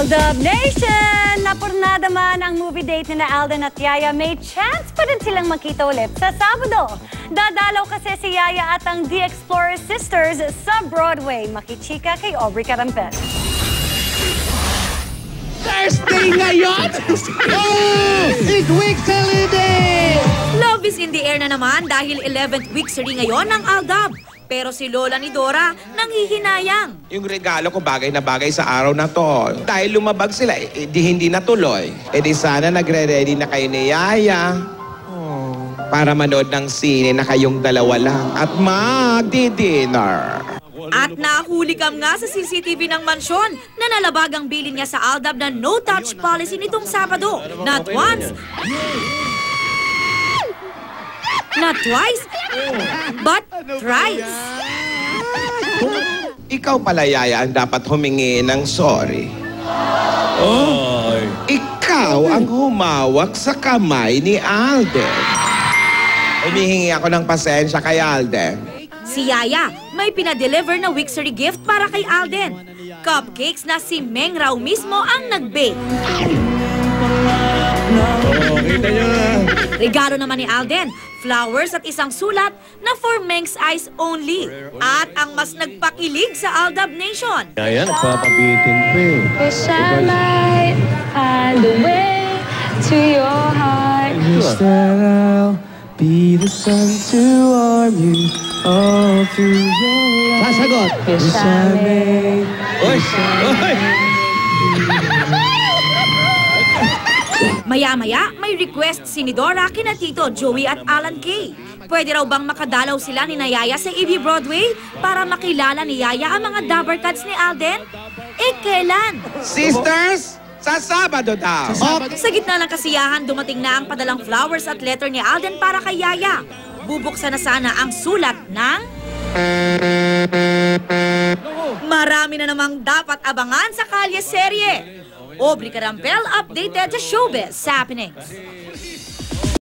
Aldab Nation! Napurnada man ang movie date ni na Alden at Yaya, may chance pa rin silang magkita ulit sa Sabado. Dadalaw kasi si Yaya at ang The Explorer Sisters sa Broadway. Makichika kay Aubrey Carampel. Thursday ngayon! Midweek holiday! Love is in the air na naman dahil 11th week sari ngayon ng Aldab. Pero si Lola ni Dora nanghihinayang. Yung regalo ko bagay na bagay sa araw na to. Dahil lumabag sila, hindi natuloy. E di sana nagre-ready na kayo ni Yaya. Para manood ng sine na kayong dalawa lang. At magdi-dinner. At nahulikam nga sa CCTV ng mansyon na nalabag ang bilin niya sa Aldab na no-touch policy nitong Sabado. Not once, not twice, but thrice. Ikaw pala, Yaya, ang dapat humingi ng sorry. Ikaw ang humawak sa kamay ni Alden. Humihingi ako ng pasensya kay Alden. Si Yaya may pinadeliver na weeksary gift para kay Alden. Cupcakes na si Meng raw mismo ang nag-bake. Regalo naman ni Alden, flowers at isang sulat na for Meng's eyes only. At ang mas nagpakilig sa Aldab Nation. Kaya nagpapabitin pa eh. Wish I might find a way to your heart. Wish that I'll be the sun to warm you all through your life. Sasagot! Wish I may. Maya-maya, may request si ni Dora kina Tito Joey at Alan Kay. Pwede raw bang makadalaw sila ni Yaya sa EB Broadway para makilala ni Yaya ang mga dabber cats ni Alden? Eh, kailan? Sisters, sa Sabado daw. Sa gitna ng kasiyahan, dumating na ang padalang flowers at letter ni Alden para kay Yaya. Bubuksan na sana ang sulat ng... Marami na namang dapat abangan sa Kalye serye. Aubrey Carampel updated sa Showbiz Happenings.